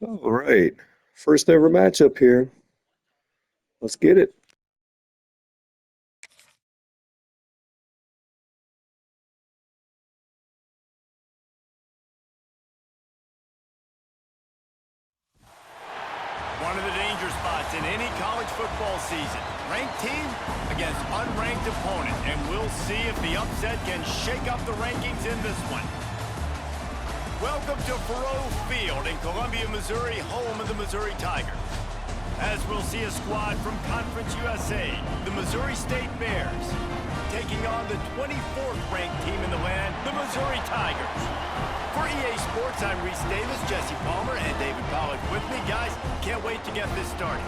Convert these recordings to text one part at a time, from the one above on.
All right. First ever matchup here. Let's get it. One of the danger spots in any college football season. Ranked team against unranked opponent. And we'll see if the upset can shake up the rankings in this one. Welcome to Faroe Field in Columbia, Missouri, home of the Missouri Tigers. As we'll see a squad from Conference USA, the Missouri State Bears, taking on the 24th ranked team in the land, the Missouri Tigers. For EA Sports, I'm Reese Davis, Jesse Palmer, and David Pollack with me. Guys, can't wait to get this started.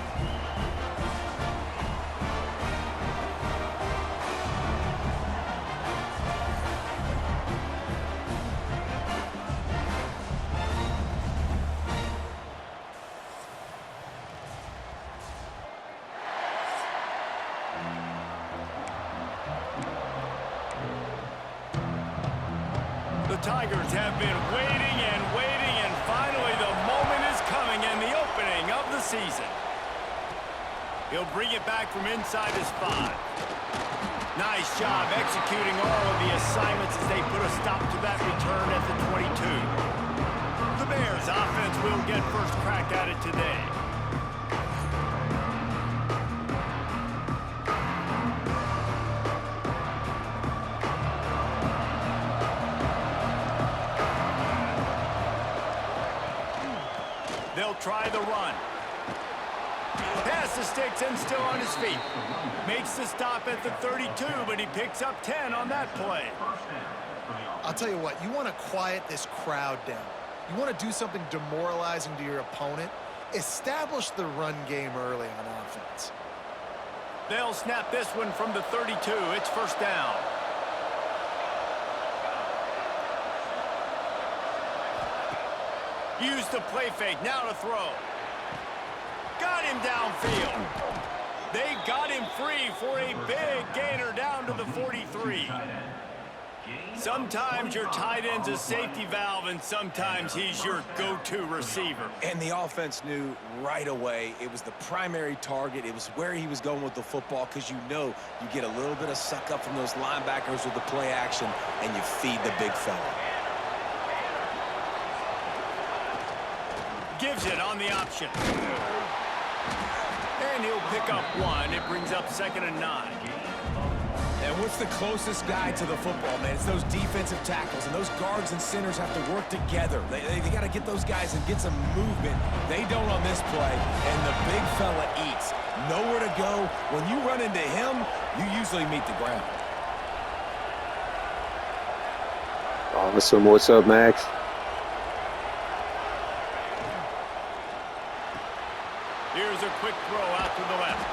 The Tigers have been waiting, and finally the moment is coming and the opening of the season. He'll bring it back from inside his 5. Nice job executing all of the assignments as they put a stop to that return at the 22. The Bears offense will get first crack at it today. They'll try the run. Pass the sticks and still on his feet. Makes the stop at the 32, but he picks up 10 on that play. I'll tell you what, you want to quiet this crowd down. You want to do something demoralizing to your opponent. Establish the run game early on offense. They'll snap this one from the 32. It's first down. Use the play fake, now to throw. Got him downfield. They got him free for a big gainer down to the 43. Sometimes your tight end's a safety valve, and sometimes he's your go-to receiver. And the offense knew right away it was the primary target. It was where he was going with the football, because you know you get a little bit of suck up from those linebackers with the play action, and you feed the big fella. Gives it on the option. And he'll pick up 1. It brings up 2nd and 9. And what's the closest guy to the football, man? It's those defensive tackles, and those guards and centers have to work together. They got to get those guys and get some movement. They don't on this play, and the big fella eats. Nowhere to go. When you run into him, you usually meet the ground. Awesome. What's up, Max? Here's a quick throw out to the left.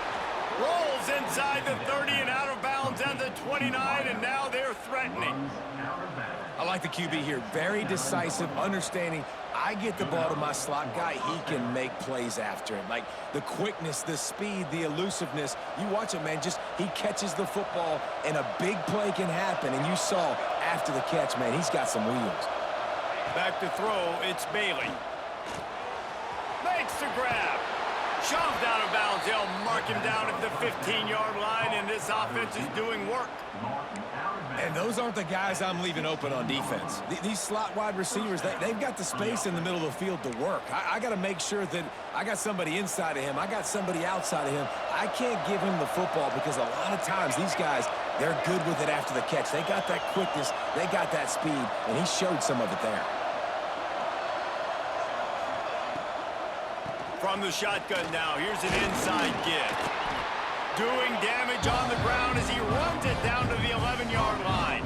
Rolls inside the 30 and out of bounds at the 29, and now they're threatening. I like the QB here. Very decisive, understanding I get the ball to my slot guy, he can make plays after it. Like the quickness, the speed, the elusiveness. You watch it, man, just he catches the football, and a big play can happen. And you saw after the catch, man, he's got some wheels. Back to throw, it's Bailey. Makes the grab. Shoved out of bounds. They'll mark him down at the 15-yard line, and this offense is doing work. And those aren't the guys I'm leaving open on defense. These slot wide receivers, they've got the space in the middle of the field to work. I got to make sure that I got somebody inside of him. I got somebody outside of him. I can't give him the football because a lot of times these guys, they're good with it after the catch. They got that quickness. They got that speed, and he showed some of it there. From the shotgun now, here's an inside give. Doing damage on the ground as he runs it down to the 11-yard line.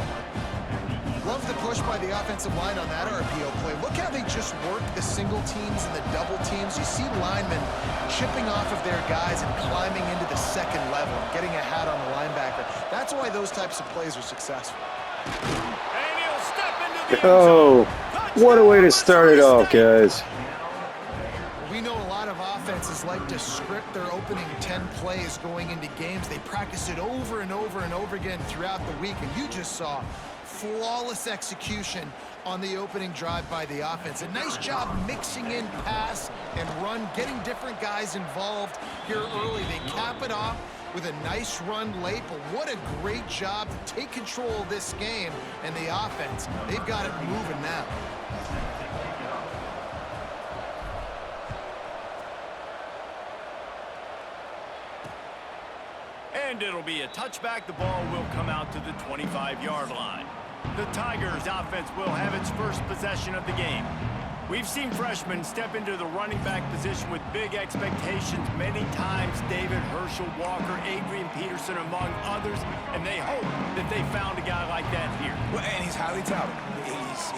Love the push by the offensive line on that RPO play. Look how they just work the single teams and the double teams. You see linemen chipping off of their guys and climbing into the second level and getting a hat on the linebacker. That's why those types of plays are successful. And he'll step into the Oh, what a way to start it off, guys. We know a lot of offenses like to script their opening 10 plays going into games. They practice it over and over and over again throughout the week, and you just saw flawless execution on the opening drive by the offense. A nice job mixing in pass and run, getting different guys involved here early. They cap it off with a nice run late, but what a great job to take control of this game. And the offense, they've got it moving now. And it'll be a touchback. The ball will come out to the 25-yard line. The Tigers offense will have its first possession of the game. We've seen freshmen step into the running back position with big expectations many times. David, Herschel, Walker, Adrian Peterson, among others, and they hope that they found a guy like that here. Well, and he's highly touted.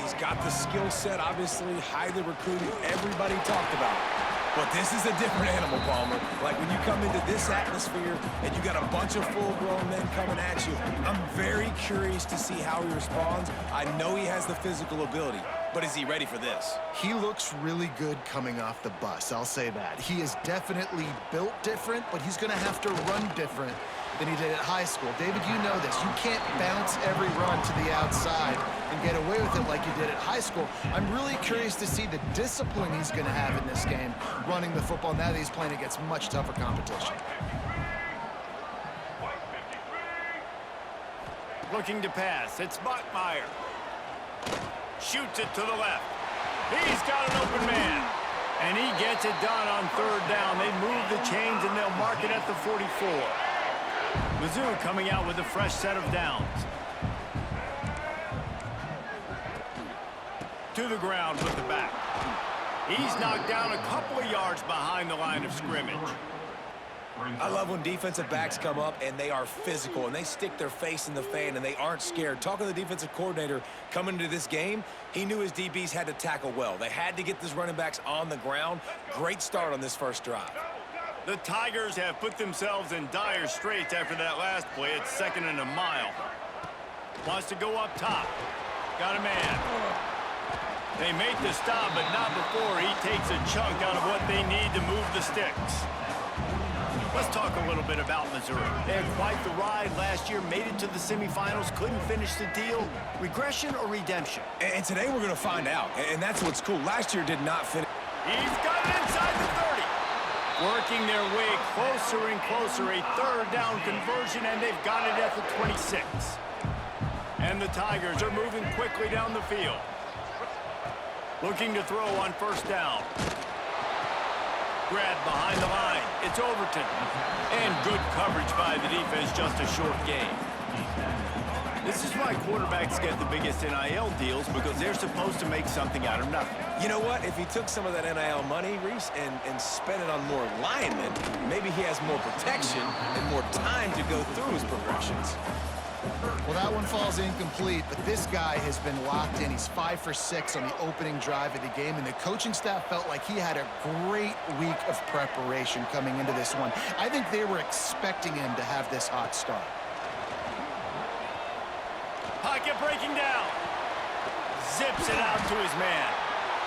He's got the skill set, obviously, highly recruited. Everybody talked about it. But this is a different animal, Palmer. Like when you come into this atmosphere and you got a bunch of full-grown men coming at you, I'm very curious to see how he responds. I know he has the physical ability, but is he ready for this? He looks really good coming off the bus, I'll say that. He is definitely built different, but he's going to have to run different than he did at high school. David, you know this. You can't bounce every run to the outside and get away with it like you did at high school. I'm really curious to see the discipline he's going to have in this game, running the football now that he's playing against much tougher competition. Looking to pass. It's Buckmeyer. Shoots it to the left. He's got an open man. And he gets it done on third down. They move the chains and they'll mark it at the 44. Mizzou coming out with a fresh set of downs. To the ground with the back. He's knocked down a couple of yards behind the line of scrimmage. I love when defensive backs come up and they are physical and they stick their face in the fan and they aren't scared. Talking to the defensive coordinator coming into this game, he knew his DBs had to tackle well. They had to get these running backs on the ground. Great start on this first drive. The Tigers have put themselves in dire straits after that last play. It's 2nd and a mile. Wants to go up top. Got a man. They make the stop, but not before he takes a chunk out of what they need to move the sticks. Let's talk a little bit about Missouri. They had quite the ride last year, made it to the semifinals, couldn't finish the deal. Regression or redemption? And today we're going to find out, and that's what's cool. Last year did not finish. He's got it inside the 30. Working their way closer and closer, a third down conversion, and they've got it at the 26. And the Tigers are moving quickly down the field. Looking to throw on first down. Grab behind the line. It's Overton. And good coverage by the defense, just a short gain. This is why quarterbacks get the biggest NIL deals, because they're supposed to make something out of nothing. You know what? If he took some of that NIL money, Reese, and spent it on more linemen, maybe he has more protection and more time to go through his progressions. Well, that one falls incomplete, but this guy has been locked in. He's 5 for 6 on the opening drive of the game, and the coaching staff felt like he had a great week of preparation coming into this one. I think they were expecting him to have this hot start. Pocket breaking down. Zips it out to his man.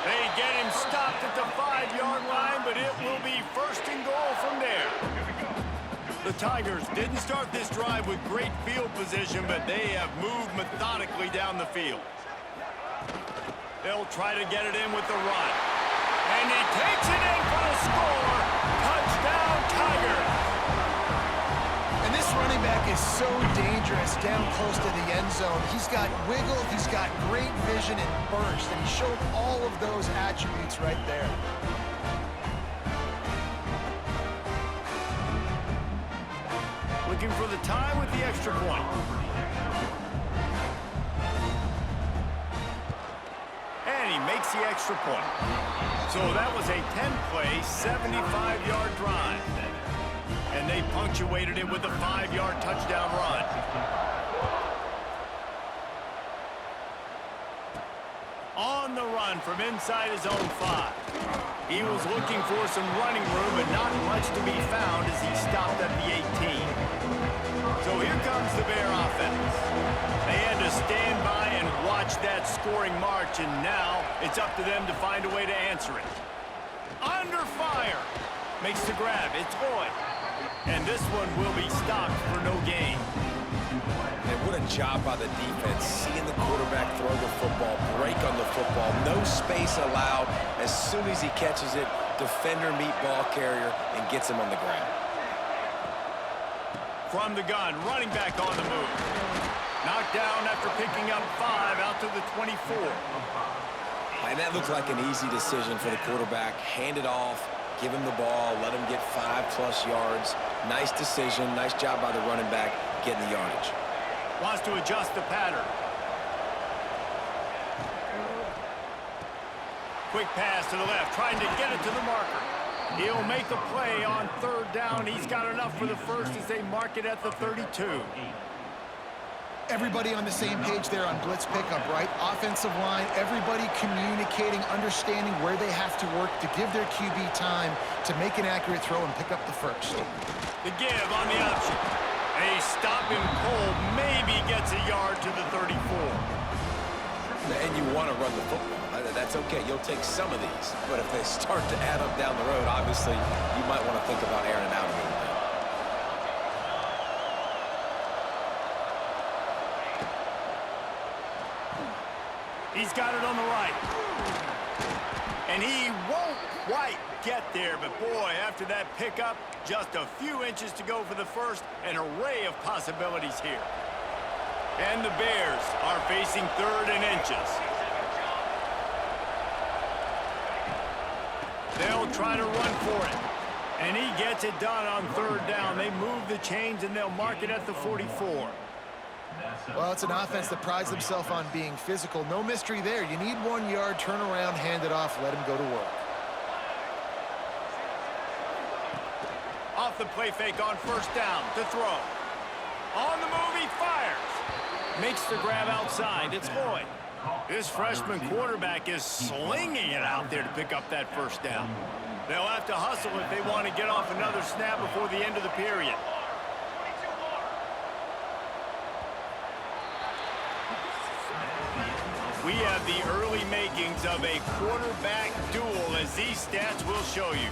They get him stopped at the 5-yard line, but it will be 1st and goal from there. The Tigers didn't start this drive with great field position, but they have moved methodically down the field. They'll try to get it in with the run. And he takes it in for the score. Touchdown, Tigers. And this running back is so dangerous down close to the end zone. He's got wiggle, he's got great vision and burst, and he showed all of those attributes right there. Looking for the tie with the extra point. And he makes the extra point. So that was a 10-play, 75-yard drive. And they punctuated it with a 5-yard touchdown run. On the run from inside his own 5. He was looking for some running room, but not much to be found as he stopped at the 18. So here comes the Bear offense. They had to stand by and watch that scoring march, and now it's up to them to find a way to answer it. Under fire. Makes the grab. It's Lloyd. And this one will be stopped for no gain. And What a job by the defense, seeing the quarterback throw the football, break on the football, no space allowed. As soon as he catches it, defender meet ball carrier and gets him on the ground. From the gun, running back on the move. Knocked down after picking up 5 out to the 24. And that looked like an easy decision for the quarterback. Hand it off, give him the ball, let him get 5+ yards. Nice decision, nice job by the running back getting the yardage. Wants to adjust the pattern. Quick pass to the left, trying to get it to the marker. He'll make the play on 3rd down. He's got enough for the first as they mark it at the 32. Everybody on the same page there on blitz pickup, right? Offensive line, everybody communicating, understanding where they have to work to give their QB time to make an accurate throw and pick up the first. The give on the option. A stop him cold, maybe gets a yard to the 34. And you want to run the football. That's okay. You'll take some of these. But if they start to add up down the road, obviously, you might want to think about airing it out a little bit. He's got it on the right. And he won't quite get there. But, boy, after that pickup, just a few inches to go for the first. An array of possibilities here. And the Bears are facing 3rd and inches. They'll try to run for it. And he gets it done on 3rd down. They move the chains, and they'll mark it at the 44. Well, it's an offense that prides themselves on being physical. No mystery there. You need 1 yard, turn around, hand it off, let him go to work. Off the play fake on 1st down to throw. On the move, he fires. Makes the grab outside. It's Lloyd. This freshman quarterback is slinging it out there to pick up that 1st down. They'll have to hustle if they want to get off another snap before the end of the period. We have the early makings of a quarterback duel, as these stats will show you.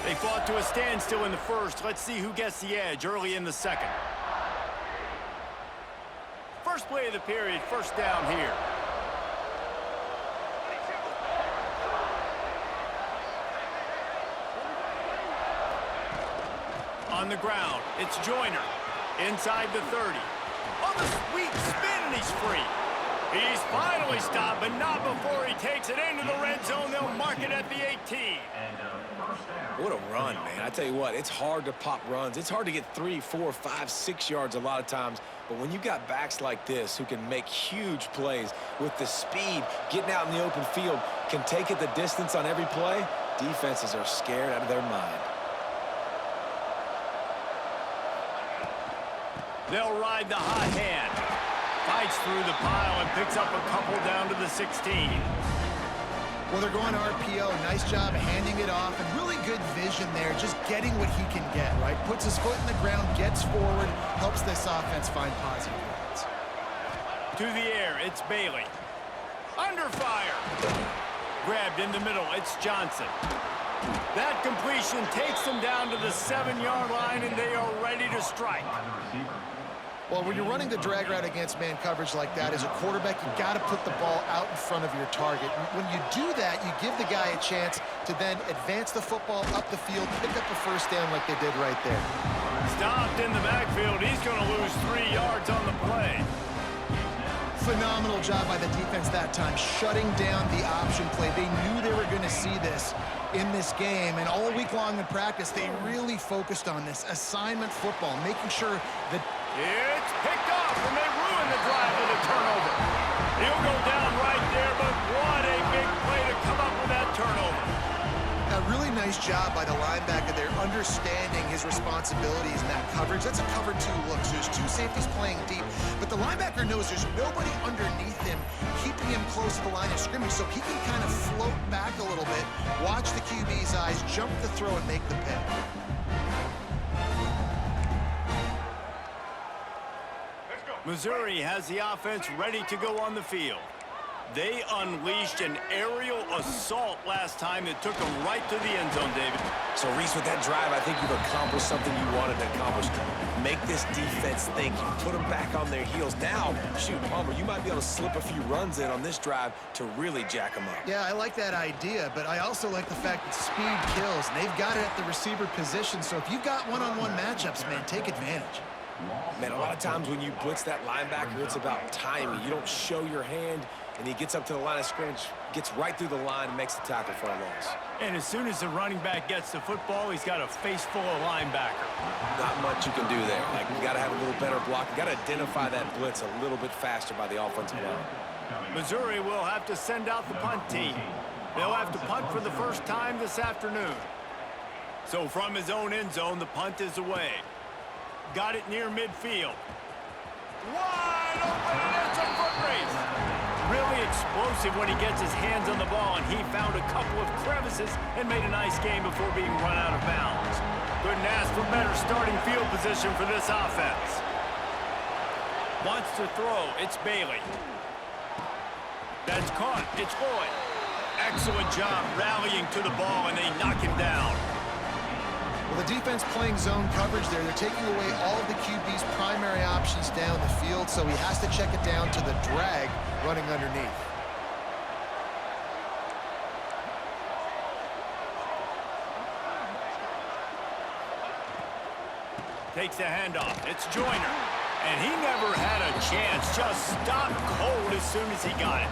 They fought to a standstill in the first. Let's see who gets the edge early in the second. First play of the period, 1st down here. On the ground, it's Joyner. Inside the 30. On the sweet spin, and he's free. He's finally stopped, but not before he takes it into the red zone. They'll mark it at the 18. What a run, man. I tell you what, it's hard to pop runs. It's hard to get 3, 4, 5, 6 yards a lot of times. But when you got backs like this who can make huge plays with the speed, getting out in the open field, can take it the distance on every play, defenses are scared out of their mind. They'll ride the hot hand. Fights through the pile and picks up a couple down to the 16. Well, they're going RPO. Nice job handing it off, and really good vision there, just getting what he can get, right? Puts his foot in the ground, gets forward, helps this offense find positive points. To the air, it's Bailey. Under fire. Grabbed in the middle, it's Johnson. That completion takes them down to the 7-yard line, and they are ready to strike. Well, when you're running the drag route against man coverage like that, as a quarterback, you got to put the ball out in front of your target. When you do that, you give the guy a chance to then advance the football up the field, pick up a 1st down like they did right there. Stopped in the backfield. He's going to lose 3 yards on the play. Phenomenal job by the defense that time, shutting down the option play. They knew they were going to see this in this game, and all week long in practice, they really focused on this assignment football, making sure that it's picked off, and they ruin the drive with a turnover. He'll go down right there, but what a big play to come up with that turnover. a really nice job by the linebacker there, understanding his responsibilities in that coverage. That's a cover 2 look, so there's 2 safeties playing deep, but the linebacker knows there's nobody underneath him, keeping him close to the line of scrimmage, so he can kind of float back a little bit, watch the QB's eyes, jump the throw, and make the pick. Missouri has the offense ready to go on the field. They unleashed an aerial assault last time that took them right to the end zone, David. So, Reese, with that drive, I think you've accomplished something you wanted to accomplish. Make this defense think. You put them back on their heels. Now, shoot, Palmer, you might be able to slip a few runs in on this drive to really jack them up. Yeah, I like that idea, but I also like the fact that speed kills, and they've got it at the receiver position. So if you've got one-on-one matchups, man, take advantage. Man, a lot of times when you blitz that linebacker, it's about timing. You don't show your hand, and he gets up to the line of scrimmage, gets right through the line, and makes the tackle for a loss. And as soon as the running back gets the football, he's got a face full of linebacker. Not much you can do there. Like, you got to have a little better block. You got to identify that blitz a little bit faster by the offensive line. Missouri will have to send out the punt team. They'll have to punt for the first time this afternoon. So from his own end zone, the punt is away. Got it near midfield. Wide open, and it's a foot race. Really explosive when he gets his hands on the ball, and he found a couple of crevices and made a nice game before being run out of bounds. Couldn't ask for better starting field position for this offense. Wants to throw. It's Bailey. That's caught. It's Lloyd. Excellent job rallying to the ball, and they knock him down. Well, the defense playing zone coverage there. They're taking away all of the QB's primary options down the field, so he has to check it down to the drag running underneath. Takes the handoff. It's Joyner. And he never had a chance. Just stopped cold as soon as he got it.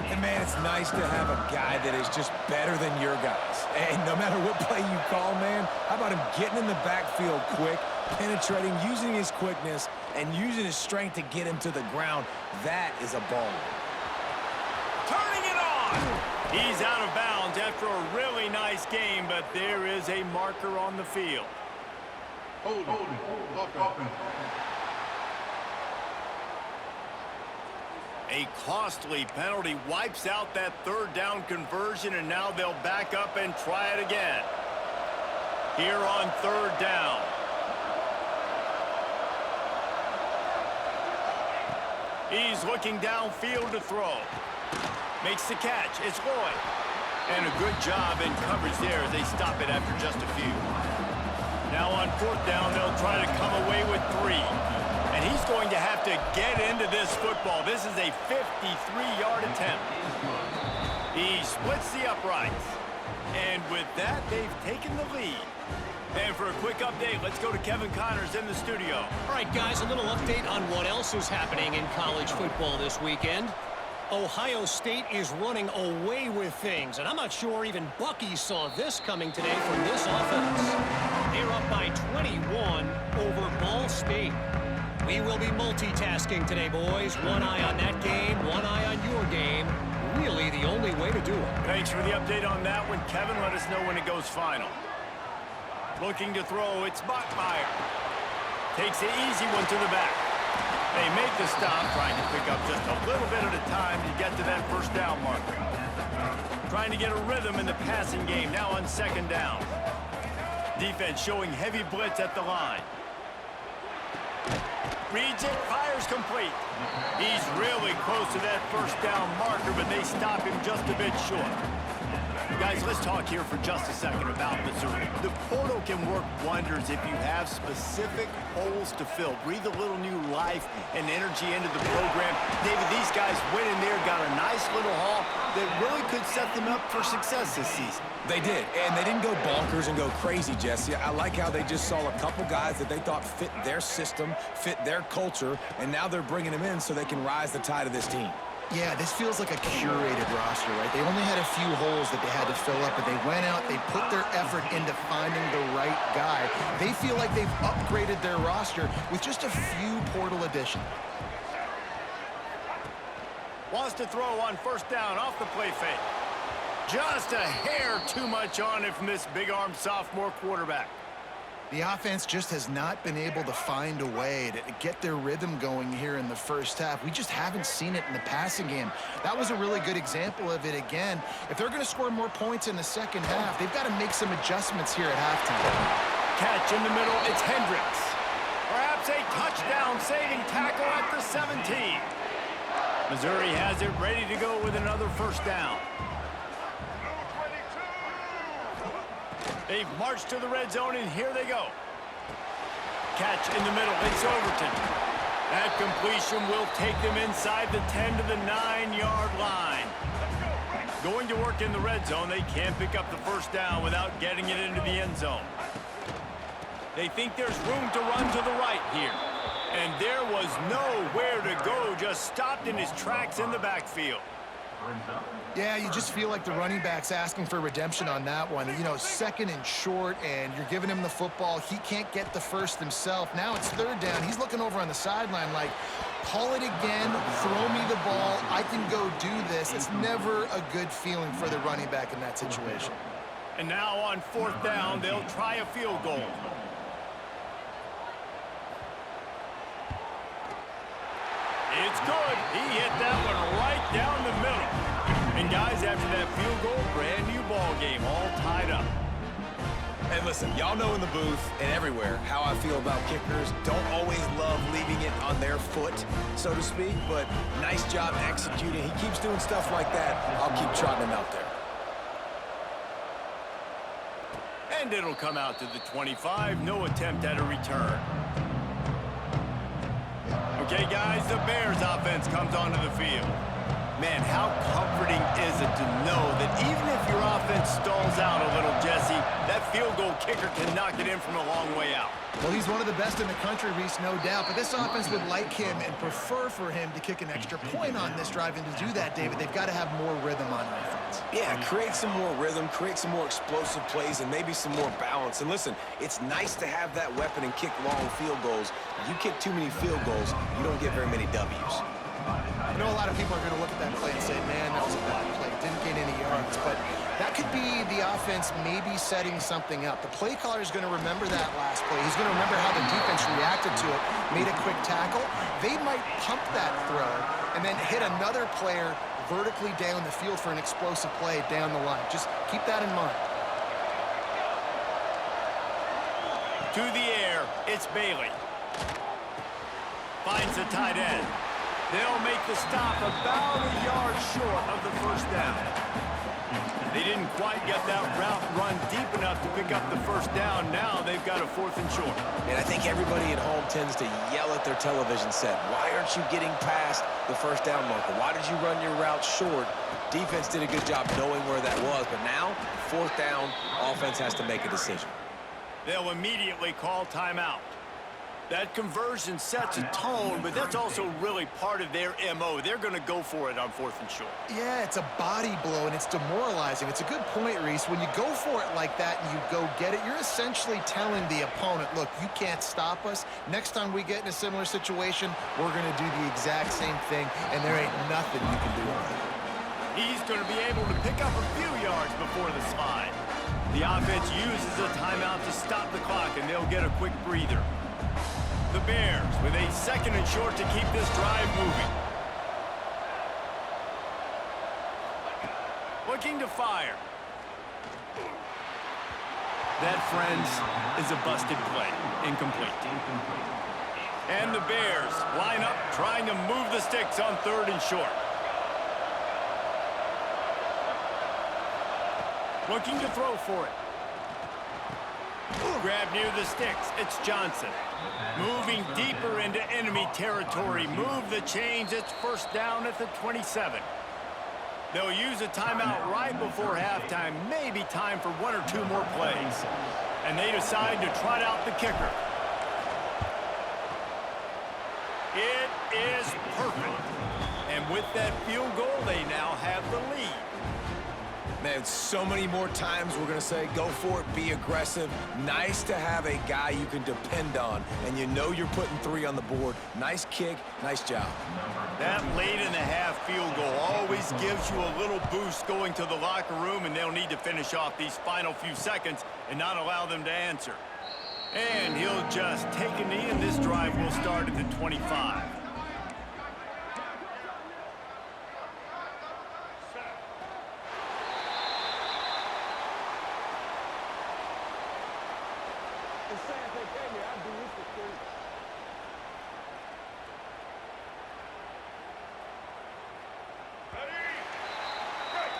And, man, it's nice to have a guy that is just better than your guys. And no matter what play you call, man, how about him getting in the backfield quick, penetrating, using his quickness, and using his strength to get him to the ground. That is a baller. Turning it on! He's out of bounds after a really nice game, but there is a marker on the field. Hold it. A costly penalty wipes out that third down conversion, and now they'll back up and try it again. Here on third down. He's looking downfield to throw. Makes the catch. It's Lloyd. And a good job in coverage there as they stop it after just a few. Now on fourth down, they'll try to come away with 3. And he's going to have to get into this football. This is a 53-yard attempt. He splits the uprights. And with that, they've taken the lead. And for a quick update, let's go to Kevin Connors in the studio. All right, guys, a little update on what else is happening in college football this weekend. Ohio State is running away with things, and I'm not sure even Bucky saw this coming today from this offense. They're up by 21 over Ball State. We will be multitasking today, boys. One eye on that game, one eye on your game. Really the only way to do it. Thanks for the update on that one, Kevin. Let us know when it goes final. Looking to throw, it's Bachmeier. Takes the easy one to the back. They make the stop, trying to pick up just a little bit at a time to get to that first down marker. Trying to get a rhythm in the passing game, now on second down. Defense showing heavy blitz at the line. Reads it, fires complete. He's really close to that first down marker, but they stop him just a bit short. Guys, let's talk here for just a second about Missouri. The portal can work wonders if you have specific holes to fill. Breathe a little new life and energy into the program. David, these guys went in there, got a nice little haul that really could set them up for success this season. They did, and they didn't go bonkers and go crazy, Jesse. I like how they just saw a couple guys that they thought fit their system, fit their culture, and now they're bringing them in so they can rise the tide of this team. Yeah, this feels like a curated roster, right? They only had a few holes that they had to fill up, but they went out, they put their effort into finding the right guy. They feel like they've upgraded their roster with just a few portal additions. Wants to throw on first down off the play fake. Just a hair too much on it from this big-armed sophomore quarterback. The offense just has not been able to find a way to get their rhythm going here in the first half. We just haven't seen it in the passing game. That was a really good example of it again. If they're going to score more points in the second half, they've got to make some adjustments here at halftime. Catch in the middle, it's Hendricks. Perhaps a touchdown saving tackle at the 17. Missouri has it ready to go with another first down. They've marched to the red zone, and here they go. Catch in the middle. It's Overton. That completion will take them inside the 10 to the 9-yard line. Going to work in the red zone, they can't pick up the first down without getting it into the end zone. They think there's room to run to the right here. And there was nowhere to go, just stopped in his tracks in the backfield. Yeah, you just feel like the running back's asking for redemption on that one. You know, second and short, and you're giving him the football. He can't get the first himself. Now it's third down. He's looking over on the sideline like, call it again, throw me the ball, I can go do this. It's never a good feeling for the running back in that situation. And now on fourth down, they'll try a field goal. It's good. He hit that one right down the middle. And guys, after that field goal, brand new ball game, all tied up. And listen, y'all know in the booth and everywhere how I feel about kickers. Don't always love leaving it on their foot, so to speak, but nice job executing. He keeps doing stuff like that. I'll keep trotting him out there. And it'll come out to the 25. No attempt at a return. Okay, guys, the Bears offense comes onto the field. Man, how comforting is it to know that even if your offense stalls out a little, Jesse, that field goal kicker can knock it in from a long way out. Well, he's one of the best in the country, Reese, no doubt. But this offense would like him and prefer for him to kick an extra point on this drive. And to do that, David, they've got to have more rhythm on offense. Yeah, create some more rhythm, create some more explosive plays, and maybe some more balance. And listen, it's nice to have that weapon and kick long field goals. You kick too many field goals, you don't get very many W's. I know a lot of people are going to look at that play and say, man, that was a bad play. Didn't gain any yards. But that could be the offense maybe setting something up. The play caller is going to remember that last play. He's going to remember how the defense reacted to it, made a quick tackle. They might pump that throw and then hit another player vertically down the field for an explosive play down the line. Just keep that in mind. To the air, it's Bailey. Finds the tight end. They'll make the stop about a yard short of the first down. They didn't quite get that route run deep enough to pick up the first down. Now they've got a 4th and short. And I think everybody at home tends to yell at their television set. Why aren't you getting past the first down marker? Why did you run your route short? Defense did a good job knowing where that was, but now, 4th down, offense has to make a decision. They'll immediately call timeout. That conversion sets a tone, but that's also really part of their MO. They're going to go for it on 4th and short. Yeah, it's a body blow, and it's demoralizing. It's a good point, Reese. When you go for it like that and you go get it, you're essentially telling the opponent, look, you can't stop us. Next time we get in a similar situation, we're going to do the exact same thing, and there ain't nothing you can do about it. He's going to be able to pick up a few yards before the slide. The offense uses a timeout to stop the clock, and they'll get a quick breather. The Bears with a 2nd and short to keep this drive moving. Looking to fire. That, friends, is a busted play. Incomplete. And the Bears line up trying to move the sticks on 3rd and short. Looking to throw for it. Grab near the sticks. It's Johnson. Moving deeper into enemy territory. Move the chains. It's first down at the 27. They'll use a timeout right before halftime. Maybe time for 1 or 2 more plays. And they decide to trot out the kicker. It is perfect. And with that field goal, they now have the lead. Man, so many more times we're going to say, go for it, be aggressive. Nice to have a guy you can depend on, and you know you're putting 3 on the board. Nice kick, nice job. That late-in-the-half field goal always gives you a little boost going to the locker room, and they'll need to finish off these final few seconds and not allow them to answer. And he'll just take a knee, and this drive will start at the 25.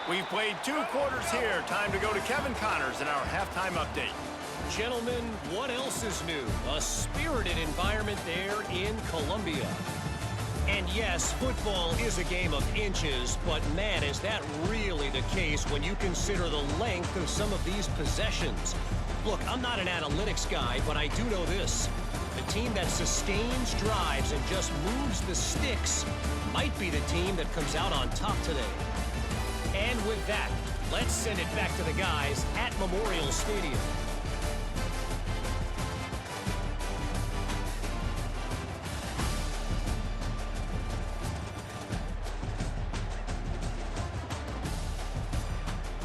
We've played 2 quarters here. Time to go to Kevin Connors in our halftime update. Gentlemen, what else is new? A spirited environment there in Columbia. And yes, football is a game of inches, but man, is that really the case when you consider the length of some of these possessions. Look, I'm not an analytics guy, but I do know this. The team that sustains drives and just moves the sticks might be the team that comes out on top today. And with that, let's send it back to the guys at Memorial Stadium.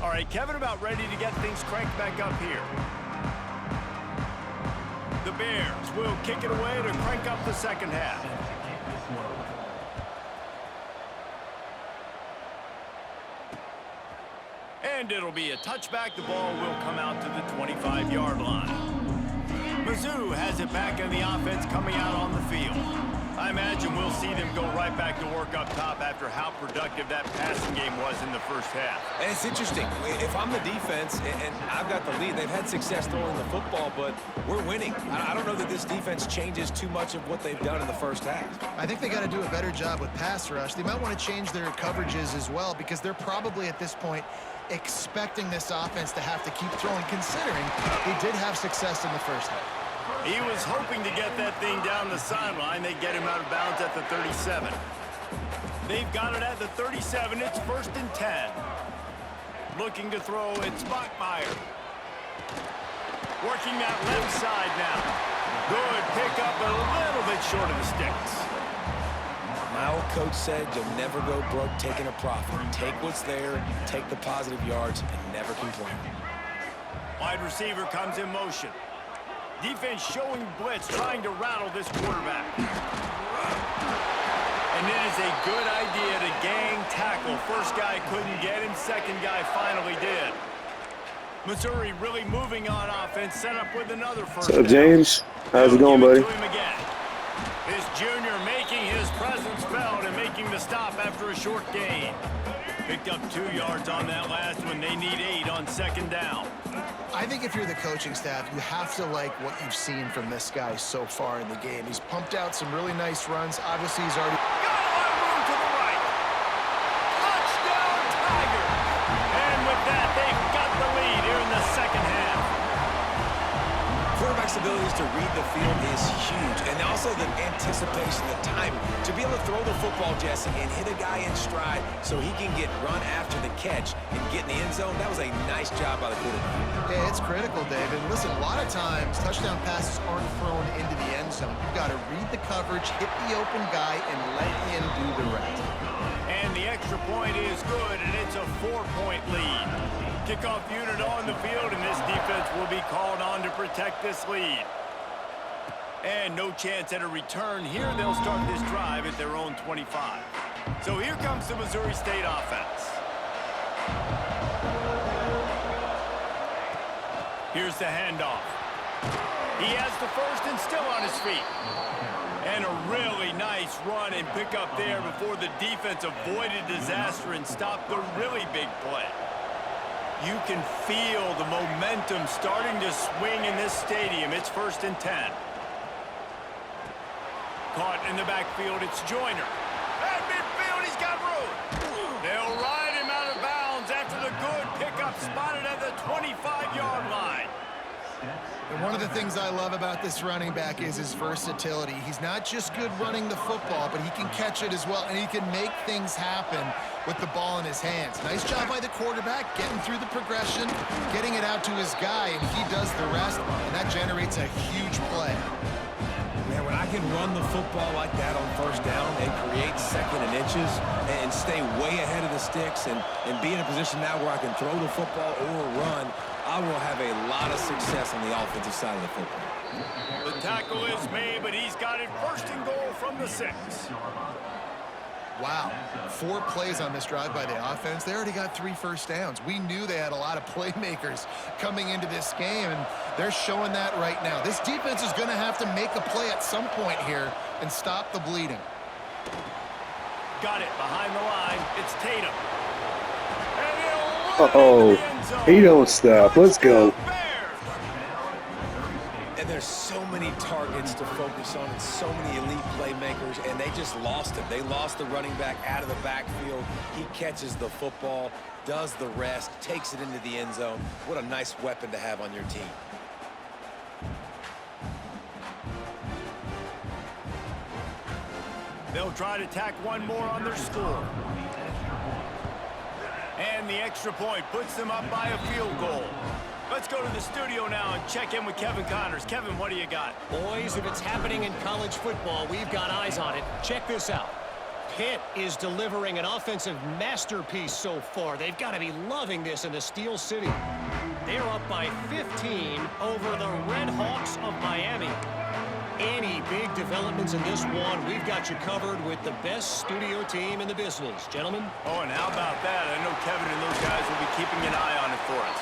All right, Kevin about ready to get things cranked back up here. The Bears will kick it away to crank up the second half. And it'll be a touchback. The ball will come out to the 25-yard line. Mizzou has it back in the offense coming out on the field. I imagine we'll see them go right back to work up top after how productive that passing game was in the first half. And it's interesting. If I'm the defense and I've got the lead, they've had success throwing the football, but we're winning. I don't know that this defense changes too much of what they've done in the first half. I think they got to do a better job with pass rush. They might want to change their coverages as well, because they're probably at this point expecting this offense to have to keep throwing, considering they did have success in the first half. He was hoping to get that thing down the sideline. They get him out of bounds at the 37. They've got it at the 37. It's 1st and 10. Looking to throw, it's Bachmeyer. Working that left side now. Good pickup, but a little bit short of the sticks. My old coach said you'll never go broke taking a profit. Take what's there, take the positive yards, and never complain. Wide receiver comes in motion. Defense showing blitz, trying to rattle this quarterback. And it is a good idea to gang tackle. First guy couldn't get him, second guy finally did. Missouri really moving on offense, set up with another first What's up, down. James? How's it going, buddy? To him again. This junior making his presence felt and making the stop after a short gain. Picked up 2 yards on that last one. They need 8 on second down. I think if you're the coaching staff, you have to like what you've seen from this guy so far in the game. He's pumped out some really nice runs. Obviously, he's already Got a lot of room to the right. Touchdown, Tigers. And with that, they've got the lead here in the second half. Quarterback's abilities to read the field is huge, and also the anticipation, the timing. To be able to throw the football, Jesse, and hit a guy in stride so he can get run after the catch and get in the end zone, that was a nice job by the quarterback. Yeah, it's critical, David. Listen, a lot of times, touchdown passes aren't thrown into the end zone. You've got to read the coverage, hit the open guy, and let him do the rest. And the extra point is good, and it's a 4-point lead. Kickoff unit on the field, and this defense will be called on to protect this lead. And no chance at a return here. They'll start this drive at their own 25. So here comes the Missouri State offense. Here's the handoff. He has the first and still on his feet. And a really nice run and pick up there before the defense avoided disaster and stopped the really big play. You can feel the momentum starting to swing in this stadium. It's 1st and 10. Caught in the backfield, it's Joyner. At midfield, he's got room. They'll ride him out of bounds after the good pickup spotted at the 25-yard line. And one of the things I love about this running back is his versatility. He's not just good running the football, but he can catch it as well, and he can make things happen with the ball in his hands. Nice job by the quarterback, getting through the progression, getting it out to his guy, and he does the rest, and that generates a huge play. Man, when I can run the football like that on first down and create second and inches and stay way ahead of the sticks and be in a position now where I can throw the football or run, I will have a lot of success on the offensive side of the football. The tackle is made, but he's got it 1st and goal from the 6. Wow, 4 plays on this drive by the offense. They already got 3 first downs. We knew they had a lot of playmakers coming into this game, and they're showing that right now. This defense is going to have to make a play at some point here and stop the bleeding. Got it behind the line. It's Tatum. And he'll Uh-oh. He don't stop. Let's go. And there's so many targets to focus on and so many elite playmakers, and they just lost him. They lost the running back out of the backfield. He catches the football, does the rest, takes it into the end zone. What a nice weapon to have on your team. They'll try to tack one more on their score. And the extra point puts them up by a field goal. Let's go to the studio now and check in with Kevin Connors. Kevin, what do you got? Boys, if it's happening in college football, we've got eyes on it. Check this out. Pitt is delivering an offensive masterpiece so far. They've got to be loving this in the Steel City. They're up by 15 over the Red Hawks of Miami. Any big developments in this one, we've got you covered with the best studio team in the business. Gentlemen? Oh, and how about that? I know Kevin and those guys will be keeping an eye on it for us.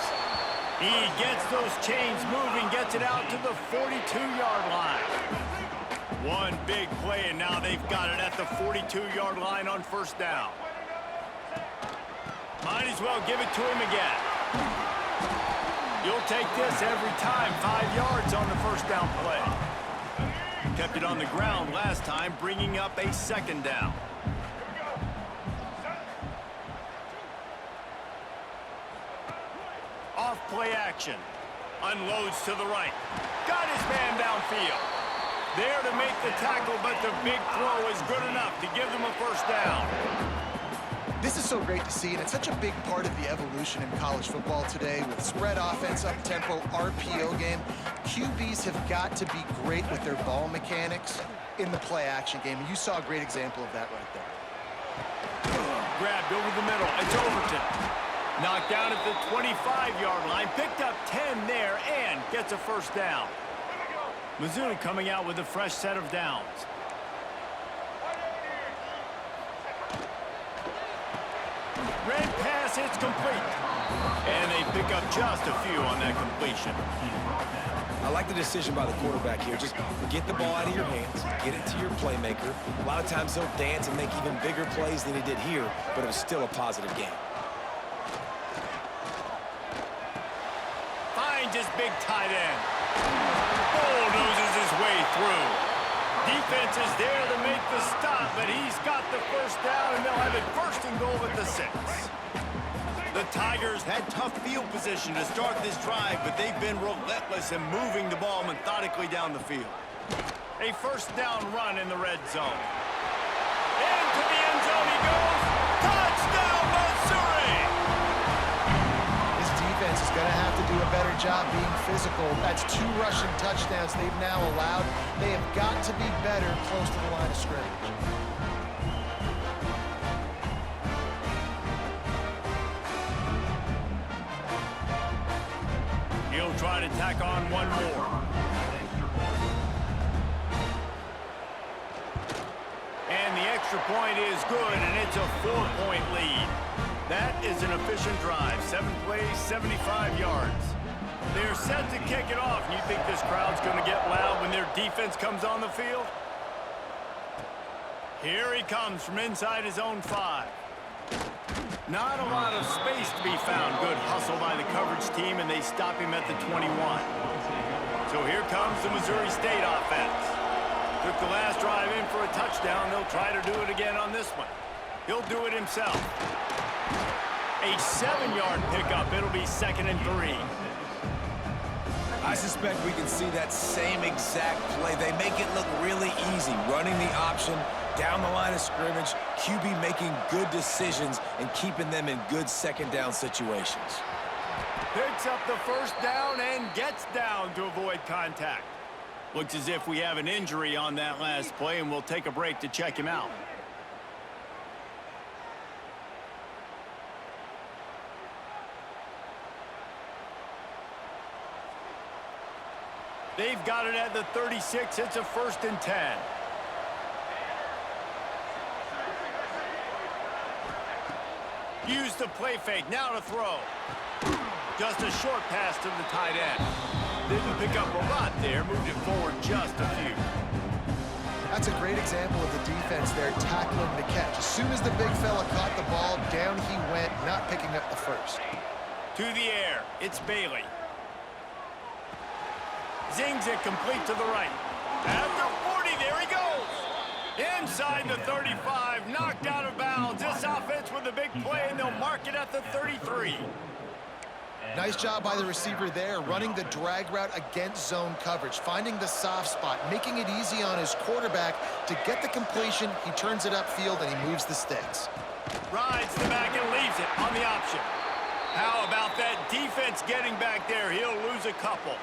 He gets those chains moving, gets it out to the 42-yard line. One big play, and now they've got it at the 42-yard line on first down. Might as well give it to him again. You'll take this every time. 5 yards on the first down play. Kept it on the ground last time, bringing up a second down. Off play action. Unloads to the right. Got his man downfield. There to make the tackle, but the big throw is good enough to give them a first down. This is so great to see, and it's such a big part of the evolution in college football today with spread offense, up-tempo, RPO game. QBs have got to be great with their ball mechanics in the play-action game. You saw a great example of that right there. Grabbed over the middle. It's Overton. Knocked down at the 25-yard line. Picked up 10 there and gets a first down. Mizzou coming out with a fresh set of downs. Red pass, it's complete. And they pick up just a few on that completion. I like the decision by the quarterback here. Just get the ball out of your hands, get it to your playmaker. A lot of times he'll dance and make even bigger plays than he did here, but it was still a positive game. Finds his big tight end. Bulldozes his way through. Defense is there to make the stop, but he's got the first down, and they'll have it first and goal at the 6. The Tigers had tough field position to start this drive, but they've been relentless in moving the ball methodically down the field. A first down run in the red zone. Into the end zone he goes. Touchdown, Missouri! This defense is going to have to do a better job being physical. That's 2 rushing touchdowns they've now allowed. They have got to be better close to the line of scrimmage. He'll try to tack on one more. And the extra point is good, and it's a 4-point lead. That is an efficient drive. 7 plays, 75 yards. They're set to kick it off. And you think this crowd's going to get loud when their defense comes on the field? Here he comes from inside his own 5. Not a lot of space to be found. Good hustle by the coverage team, and they stop him at the 21. So here comes the Missouri State offense. Took the last drive in for a touchdown. They'll try to do it again on this one. He'll do it himself. A 7-yard pickup. It'll be 2nd and 3. I suspect we can see that same exact play. They make it look really easy, running the option down the line of scrimmage, QB making good decisions and keeping them in good second down situations. Picks up the first down and gets down to avoid contact. Looks as if we have an injury on that last play, and we'll take a break to check him out. They've got it at the 36. It's a 1st and 10. Use the play fake. Now to throw. Just a short pass to the tight end. Didn't pick up a lot there. Moved it forward just a few. That's a great example of the defense there tackling the catch. As soon as the big fella caught the ball, down he went, not picking up the first. To the air, it's Bailey. Zings it complete to the right. After 40, there he goes. Inside the 35, knocked out of bounds. This offense with a big play, and they'll mark it at the 33. Nice job by the receiver there, running the drag route against zone coverage, finding the soft spot, making it easy on his quarterback to get the completion. He turns it upfield, and he moves the sticks. Rides the back and leaves it on the option. How about that defense getting back there? He'll lose a couple.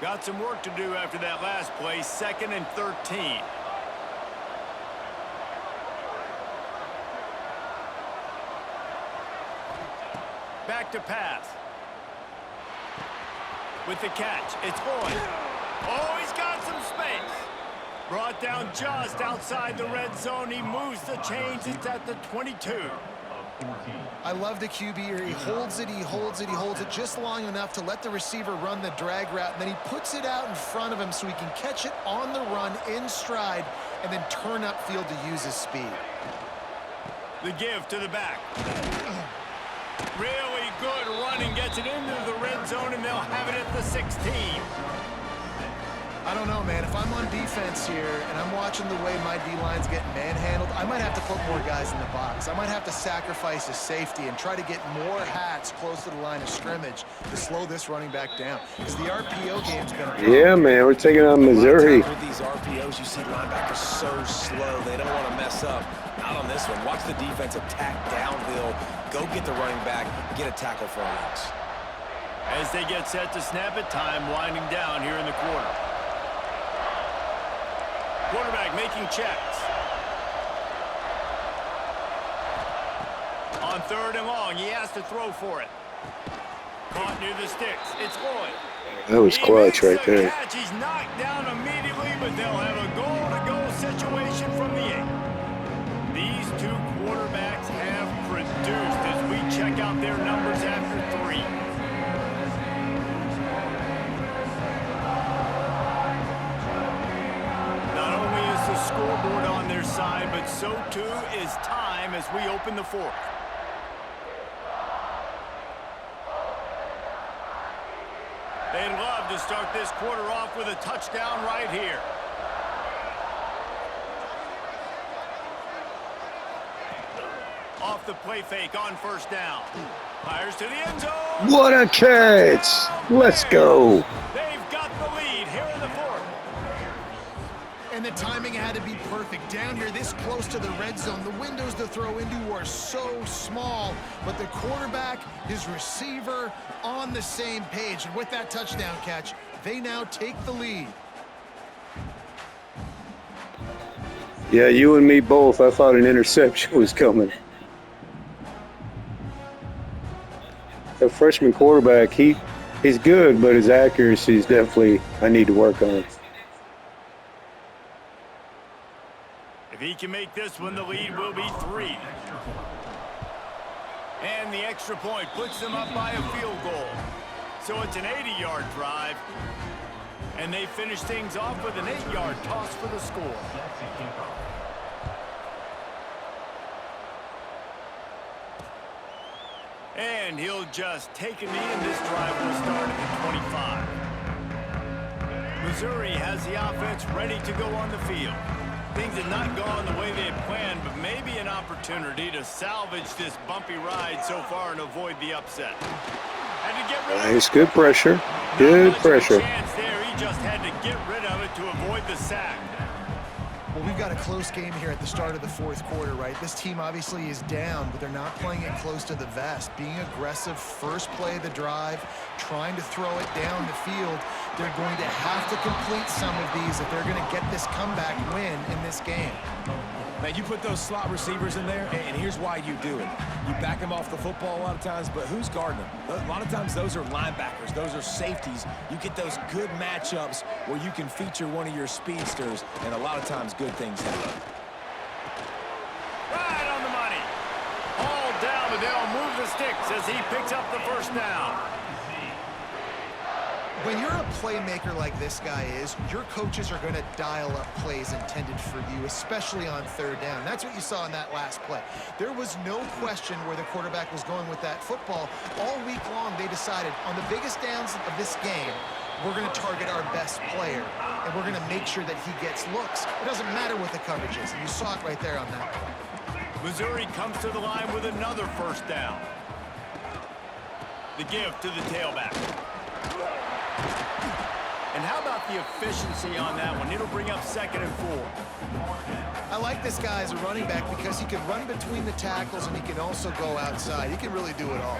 Got some work to do after that last play, 2nd and 13. Back to pass. With the catch, it's Lloyd. Oh, he's got some space. Brought down just outside the red zone. He moves the chains. It's at the 22. I love the QB here. He holds it, he holds it, he holds it just long enough to let the receiver run the drag route, and then he puts it out in front of him so he can catch it on the run in stride and then turn upfield to use his speed. The give to the back. Really good running, gets it into the red zone, and they'll have it at the 16. I don't know, man. If I'm on defense here and I'm watching the way my D-line's getting manhandled, I might have to put more guys in the box. I might have to sacrifice his safety and try to get more hats close to the line of scrimmage to slow this running back down. Because the RPO game's been a Yeah, man, we're taking on Missouri. With these RPOs, you see linebackers so slow. They don't want to mess up. Not on this one. Watch the defense attack downhill. Go get the running back. Get a tackle for a loss. As they get set to snap it, time winding down here in the quarter. Quarterback making checks. On 3rd and long, he has to throw for it. Caught near the sticks. It's Lloyd. That was clutch right there. Catch. He's knocked down immediately, but they'll have a goal-to-go situation from the 8. These two quarterbacks have produced as we check out their numbers after 3. Scoreboard on their side, but so too is time as we open the 4th. They'd love to start this quarter off with a touchdown right here. Off the play fake on 1st down. Fires to the end zone. What a catch! Let's go. They've got the lead here in the 4th. And the timing had to be perfect. Down here, this close to the red zone, the windows to throw into are so small, but the quarterback, his receiver, on the same page. And with that touchdown catch, they now take the lead. Yeah, you and me both. I thought an interception was coming. The freshman quarterback, he's good, but his accuracy is definitely, I need to work on it. If he can make this one, the lead will be 3. And the extra point puts them up by a field goal. So it's an 80-yard drive. And they finish things off with an 8-yard toss for the score. And he'll just take a knee, and this drive will start at the 25. Missouri has the offense ready to go on the field. Things had not gone the way they had planned, but maybe an opportunity to salvage this bumpy ride so far and avoid the upset. Had to get rid of Nice, good pressure. Good pressure. Chance there. He just had to get rid of it to avoid the sack. Well, we've got a close game here at the start of the 4th quarter, right? This team obviously is down, but they're not playing it close to the vest. Being aggressive, first play of the drive, trying to throw it down the field. They're going to have to complete some of these if they're going to get this comeback win in this game. Man, you put those slot receivers in there, and here's why you do it. You back them off the football a lot of times, but who's guarding them? A lot of times those are linebackers. Those are safeties. You get those good matchups where you can feature one of your speedsters, and a lot of times good things happen. Right on the money. All down, but they'll move the sticks as he picks up the 1st down. When you're a playmaker like this guy is, your coaches are going to dial up plays intended for you, especially on third down. That's what you saw in that last play. There was no question where the quarterback was going with that football. All week long, they decided on the biggest downs of this game, we're going to target our best player, and we're going to make sure that he gets looks. It doesn't matter what the coverage is, and you saw it right there on that play. Missouri comes to the line with another first down. The give to the tailback. And how about the efficiency on that one? It'll bring up 2nd and 4. I like this guy as a running back because he can run between the tackles and he can also go outside. He can really do it all.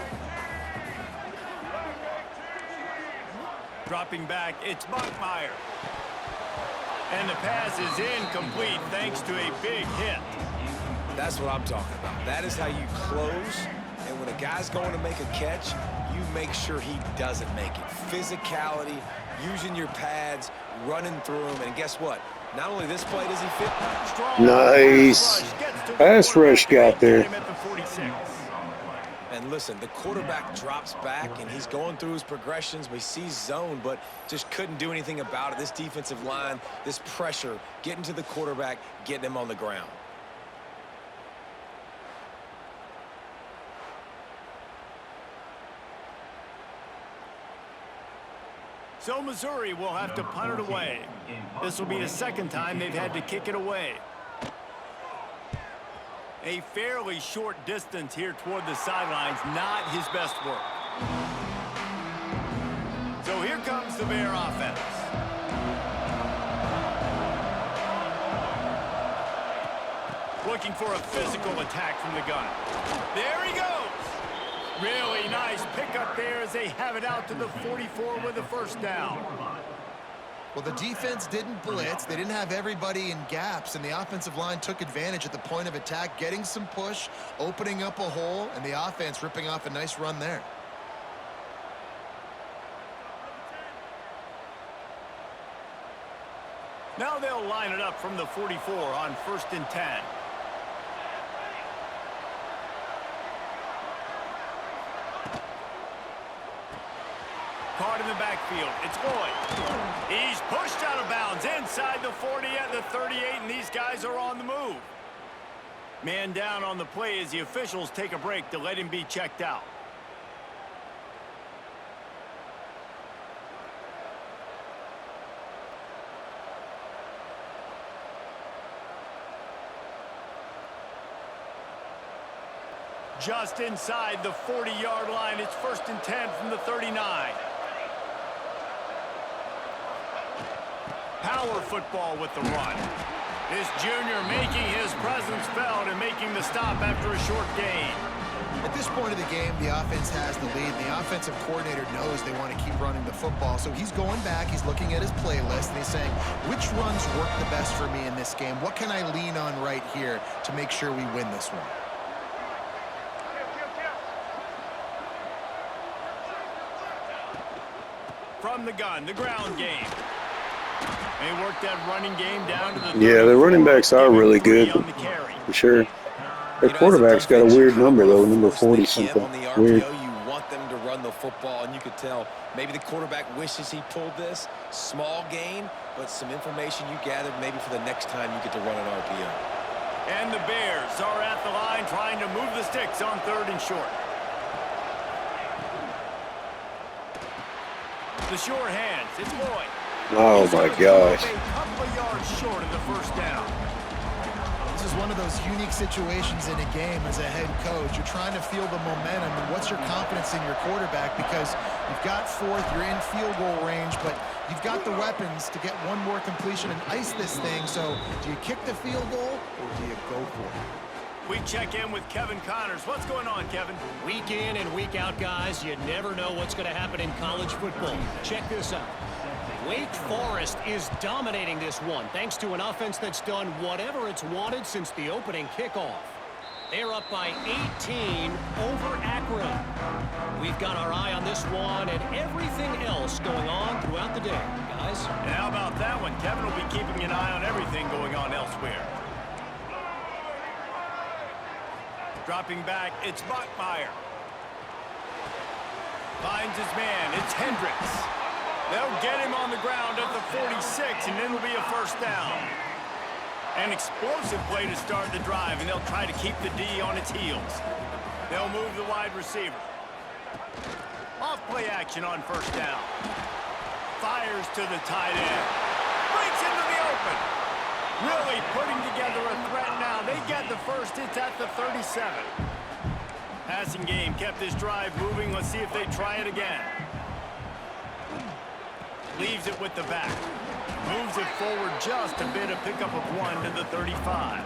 Dropping back, it's Buckmeyer. And the pass is incomplete thanks to a big hit. That's what I'm talking about. That is how you close. And when a guy's going to make a catch, you make sure he doesn't make it. Physicality, using your pads, running through him. And guess what? Not only this play does he fit. Nice. Pass rush got there. And listen, the quarterback drops back, and he's going through his progressions. We see zone, but just couldn't do anything about it. This defensive line, this pressure, getting to the quarterback, getting him on the ground. So Missouri will have to punt it away. This will be the 2nd time they've had to kick it away. A fairly short distance here toward the sidelines, not his best work. So here comes the Bear offense. Looking for a physical attack from the gun. There he goes. Really nice pickup there as they have it out to the 44 with a first down. Well, the defense didn't blitz. They didn't have everybody in gaps, and the offensive line took advantage at the point of attack, getting some push, opening up a hole, and the offense ripping off a nice run there. Now they'll line it up from the 44 on 1st and 10. Caught in the backfield. It's Lloyd. He's pushed out of bounds inside the 40 at the 38, and these guys are on the move. Man down on the play as the officials take a break to let him be checked out. Just inside the 40-yard line. It's 1st and 10 from the 39. Power football with the run. This junior making his presence felt and making the stop after a short gain. At this point of the game, the offense has the lead. The offensive coordinator knows they want to keep running the football. So he's going back, he's looking at his playlist, and he's saying, which runs work the best for me in this game? What can I lean on right here to make sure we win this one? From the gun, the ground game. They worked that running game down to the Yeah, the running backs are really good, for sure. Their quarterback's got a weird number, though, number 40-something. Weird. You want them to run the football, and you could tell maybe the quarterback wishes he pulled this. Small gain, but some information you gathered maybe for the next time you get to run an RPO. And the Bears are at the line trying to move the sticks on 3rd and short. The sure hands, it's Lloyd. Oh, my gosh. A couple of yards short of the first down. This is one of those unique situations in a game as a head coach. You're trying to feel the momentum, and what's your confidence in your quarterback? Because you've got 4th, you're in field goal range, but you've got the weapons to get one more completion and ice this thing. So do you kick the field goal, or do you go for it? We check in with Kevin Connors. What's going on, Kevin? Week in and week out, guys, you never know what's going to happen in college football. Check this out. Wake Forest is dominating this one thanks to an offense that's done whatever it's wanted since the opening kickoff. They're up by 18 over Askren. We've got our eye on this one and everything else going on throughout the day, guys. And how about that one? Kevin will be keeping an eye on everything going on elsewhere. Dropping back, it's Buckmeyer. Finds his man, it's Hendricks. They'll get him on the ground at the 46, and it'll be a first down. An explosive play to start the drive, and they'll try to keep the D on its heels. They'll move the wide receiver. Off play action on first down. Fires to the tight end. Breaks into the open. Really putting together a threat now. They get the first. It's at the 37. Passing game kept this drive moving. Let's see if they try it again. Leaves it with the back. Moves it forward just a bit. A pickup of 1 to the 35.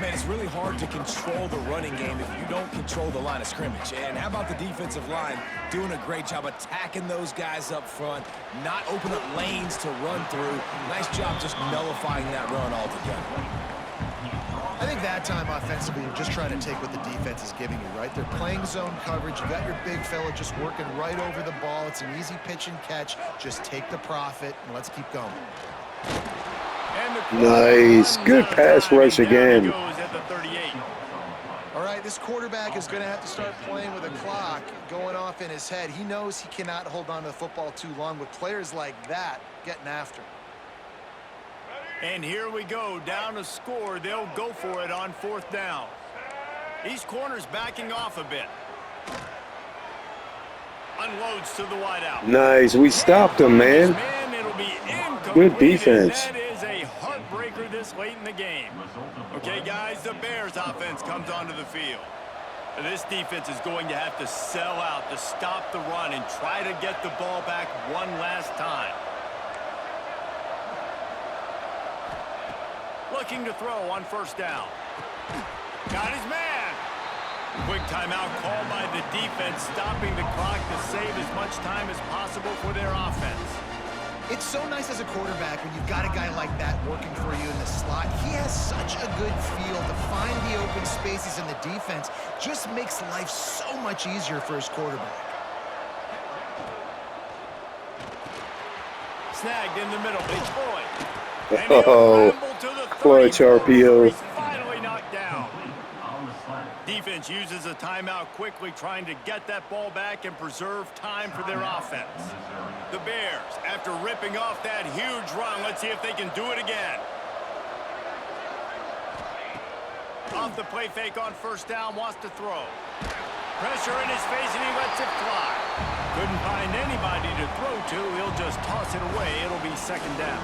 Man, it's really hard to control the running game if you don't control the line of scrimmage. And how about the defensive line doing a great job attacking those guys up front, not open up lanes to run through. Nice job just nullifying that run altogether. I think that time offensively, you're just trying to take what the defense is giving you, right? They're playing zone coverage. You got your big fella just working right over the ball. It's an easy pitch and catch. Just take the profit, and let's keep going. Nice. Good pass rush again. All right, this quarterback is going to have to start playing with a clock going off in his head. He knows he cannot hold on to the football too long with players like that getting after him. And here we go, down a score. They'll go for it on fourth down. These corners backing off a bit. Unloads to the wideout. Nice. We stopped him, man. It'll be incomplete. Good defense. That is a heartbreaker this late in the game. Okay, guys, the Bears offense comes onto the field. This defense is going to have to sell out to stop the run and try to get the ball back one last time. Looking to throw on first down. Got his man. Quick timeout called by the defense, stopping the clock to save as much time as possible for their offense. It's so nice as a quarterback when you've got a guy like that working for you in the slot. He has such a good feel to find the open spaces in the defense. Just makes life so much easier for his quarterback. Snagged in the middle, big boy. Oh, clutch RPO. He's finally knocked down. Defense uses a timeout quickly, trying to get that ball back and preserve time for their offense. The Bears, after ripping off that huge run, let's see if they can do it again. Off the play fake on first down, wants to throw. Pressure in his face, and he lets it fly. Couldn't find anybody to throw to. He'll just toss it away. It'll be second down.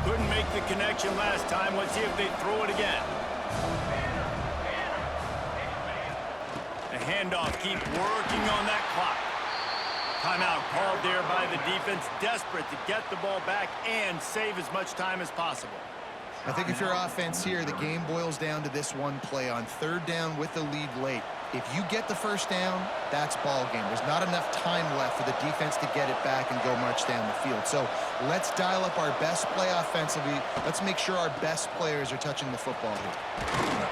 Couldn't make the connection last time. Let's see if they throw it again. The handoff, keep working on that clock. Timeout called there by the defense, desperate to get the ball back and save as much time as possible. I think if you're offense here, the game boils down to this one play on third down with the lead late. If you get the first down, that's ball game. There's not enough time left for the defense to get it back and go march down the field. So let's dial up our best play offensively. Let's make sure our best players are touching the football here.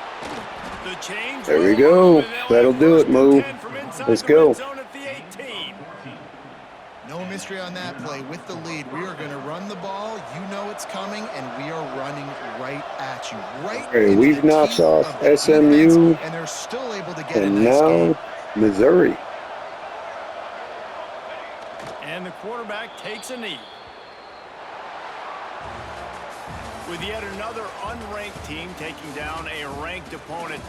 The change. There we go. That'll do it, Mo. Let's go. No mystery on that play. With the lead, we are going to run the ball. You know it's coming, and we are running right at you. Right. Hey, we've knocked off SMU, and they're still able to get and in this game. now Missouri. And the quarterback takes a knee. With yet another unranked team taking down a ranked opponent,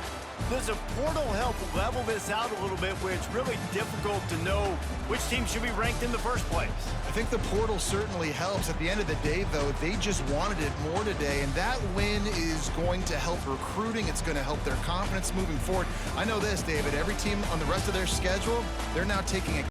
does a portal help level this out a little bit where it's really difficult to know which team should be ranked in the first place? I think the portal certainly helps. At the end of the day, though, they just wanted it more today, and that win is going to help recruiting. It's going to help their confidence moving forward. I know this, David, every team on the rest of their schedule, they're now taking a